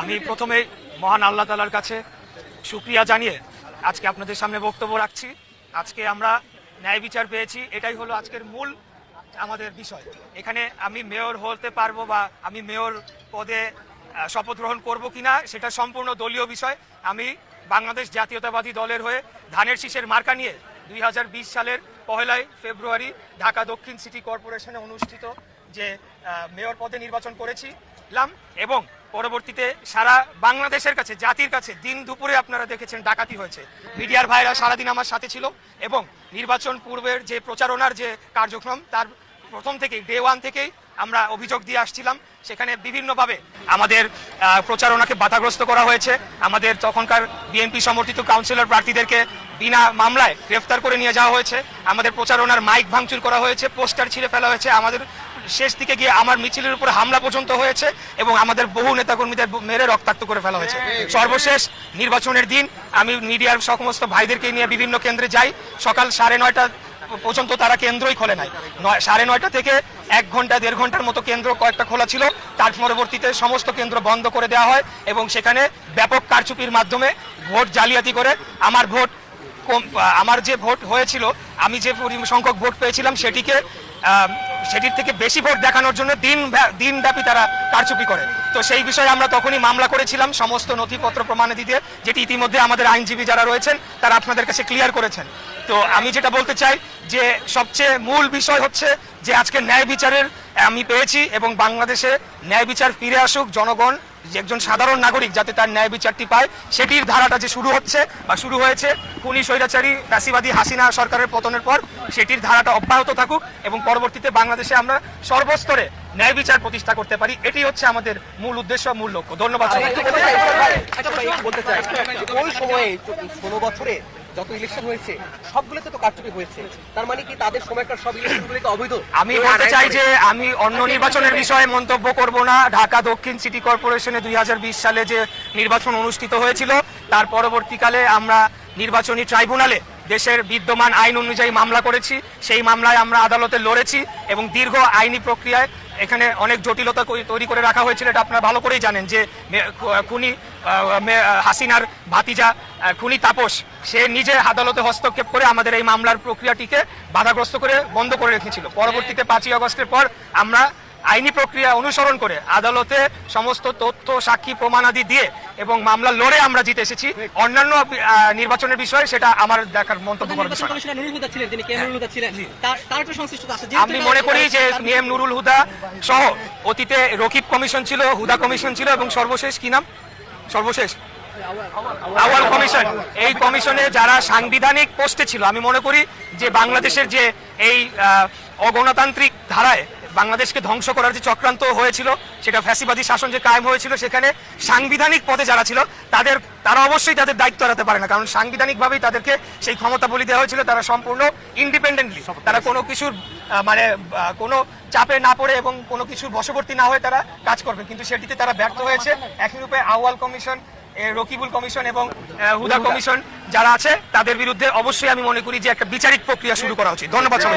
আমি প্রথমে মহান আল্লাহ তাআলার কাছে শুকরিয়া জানিয়ে আজকে আপনাদের সামনে বক্তব্য রাখছি। আজকে আমরা ন্যায় বিচার পেয়েছি, এটাই হলো আজকের মূল আমাদের বিষয়। এখানে আমি মেয়র হতে পারবো বা আমি মেয়র পদে শপথ গ্রহণ করবো কিনা সেটা সম্পূর্ণ দলীয় বিষয়। আমি বাংলাদেশ জাতীয়তাবাদী দলের হয়ে ধানের শীষের মার্কা নিয়ে 2020 সালের 1 ফেব্রুয়ারি ঢাকা দক্ষিণ সিটি কর্পোরেশনে অনুষ্ঠিত যে মেয়র পদে নির্বাচন করেছিলাম এবং পরবর্তীতে সারা বাংলাদেশের কাছে, জাতির কাছে দিন দুপুরে আপনারা দেখেছেন ডাকাতি হয়েছে। মিডিয়ার ভাইরা সারাদিন আমার সাথে ছিল এবং নির্বাচন পূর্বের যে প্রচারণার যে কার্যক্রম তার প্রথম থেকেই ডে ওয়ান থেকেই আমরা অভিযোগ দিয়ে আসছিলাম। সেখানে বিভিন্নভাবে আমাদের প্রচারণাকে বাধাগ্রস্ত করা হয়েছে। আমাদের তখনকার বিএনপি সমর্থিত কাউন্সিলর প্রার্থীদেরকে বিনা মামলায় গ্রেফতার করে নিয়ে যাওয়া হয়েছে। আমাদের প্রচারণার মাইক ভাঙচুর করা হয়েছে, পোস্টার ছিঁড়ে ফেলা হয়েছে। আমাদের শেষ দিকে গিয়ে আমার মিছিলের উপর হামলা পর্যন্ত হয়েছে এবং আমাদের বহু নেতাকর্মীদের মেরে রক্তাক্ত করে ফেলা হয়েছে। সর্বশেষ নির্বাচনের দিন আমি মিডিয়ার সমস্ত ভাইদেরকে নিয়ে বিভিন্ন কেন্দ্রে যাই। সকাল 9:30 পর্যন্ত তারা কেন্দ্রই খোলে নাই। 9:30 থেকে 1 ঘন্টা 1.5 ঘন্টার মতো কেন্দ্র কয়েকটা খোলা ছিল। তার পরবর্তীতে সমস্ত কেন্দ্র বন্ধ করে দেওয়া হয় এবং সেখানে ব্যাপক কারচুপির মাধ্যমে ভোট জালিয়াতি করে আমার যে ভোট হয়েছিল, আমি যে সংখ্যক ভোট পেয়েছিলাম সেটির থেকে বেশি ভোট দেখানোর জন্য দিনব্যাপী তারা কারচুপি করে। তো সেই বিষয়ে আমরা তখনই মামলা করেছিলাম সমস্ত নথিপত্র প্রমাণাদি দিয়ে, যেটি ইতিমধ্যে আমাদের আইনজীবী যারা রয়েছেন তারা আপনাদের কাছে ক্লিয়ার করেছেন। তো আমি যেটা বলতে চাই যে সবচেয়ে মূল বিষয় হচ্ছে যে আজকে ন্যায় বিচারের আমি পেয়েছি এবং বাংলাদেশে ন্যায় বিচার ফিরে আসুক। জনগণ, একজন সাধারণ নাগরিক যাতে তার ন্যায় বিচারটি পায়, সেটির ধারাটা যে শুরু হচ্ছে বা শুরু হয়েছে খুনি স্বৈরাচারী ফ্যাসিবাদী হাসিনা সরকারের পতনের পর, সেটির ধারাটা অব্যাহত থাকুক এবং পরবর্তীতে বাংলাদেশে আমরা সর্বস্তরে ন্যায় বিচার প্রতিষ্ঠা করতে পারি। এটি হচ্ছে আমাদের মূল উদ্দেশ্য, মূল লক্ষ্য। ধন্যবাদ। ওই সময়ে 16 বছরে যত ইলেকশন হয়েছে সবগুলোতে তো কারচুপি হয়েছে, তার মানে কি তাদের সময়কার সব ইলেকশনগুলোকে অবৈধ? আমি বলতে চাই যে আমি অন্য নির্বাচনের বিষয়ে মন্তব্য করব না। ঢাকা দক্ষিণ সিটি কর্পোরেশনে 2020 সালে যে নির্বাচন অনুষ্ঠিত হয়েছিল তার পরবর্তীকালে আমরা নির্বাচনী ট্রাইব্যুনালে দেশের বিদ্যমান আইন অনুযায়ী মামলা করেছি। সেই মামলায় আমরা আদালতে লড়েছি এবং দীর্ঘ আইনি প্রক্রিয়ায় এখানে অনেক জটিলতা তৈরি করে রাখা হয়েছিল। এটা আপনারা ভালো করেই জানেন যে খুনি হাসিনার ভাতিজা খুনি তাপস সে নিজে আদালতে হস্তক্ষেপ করে আমাদের এই মামলার প্রক্রিয়াটিকে বাধাগ্রস্ত করে বন্ধ করে রেখেছিল। পরবর্তীতে 5ই আগস্টের পর আমরা আইনি প্রক্রিয়া অনুসরণ করে আদালতে সমস্ত তথ্য, সাক্ষী, প্রমাণাদি দিয়ে এবং মামলা লড়ে আমরা জিতে এসেছি। অন্যান্য নির্বাচনের বিষয়ে সেটা আমার দেখার মন্তব্য করার বিষয়। আমি মনে করি যে নিএম নুরুল হুদা সহ অতীতে রকিব কমিশন ছিল, হুদা কমিশন ছিল এবং সর্বশেষ কি নাম, সর্বশেষ আউয়াল কমিশন, এই কমিশনে যারা সাংবিধানিক পোস্টে ছিল, আমি মনে করি যে বাংলাদেশের যে এই অগণতান্ত্রিক ধারায় বাংলাদেশকে ধ্বংস করার যে চক্রান্ত হয়েছিল, সেটা ফ্যাসিবাদী শাসন যে কায়েম হয়েছিল, সেখানে সাংবিধানিক পদে যারা ছিল তারা অবশ্যই তাদের দায়িত্ব এড়াতে পারে না, কারণ সাংবিধানিকভাবেই তাদেরকে সেই ক্ষমতা বলি দেওয়া হয়েছিল। তারা সম্পূর্ণ ইন্ডিপেন্ডেন্টলি, তারা কোনো কিছুর কোনো চাপে না পড়ে এবং কোনো কিছুর বশবর্তী না হয়ে তারা কাজ করবে, কিন্তু সেটিতে তারা ব্যর্থ হয়েছে। একই রূপে আউয়াল কমিশন, রকিবুল কমিশন এবং হুদা কমিশন যারা আছে তাদের বিরুদ্ধে অবশ্যই আমি মনে করি যে একটা বিচারিক প্রক্রিয়া শুরু করা উচিত। ধন্যবাদ সবাই।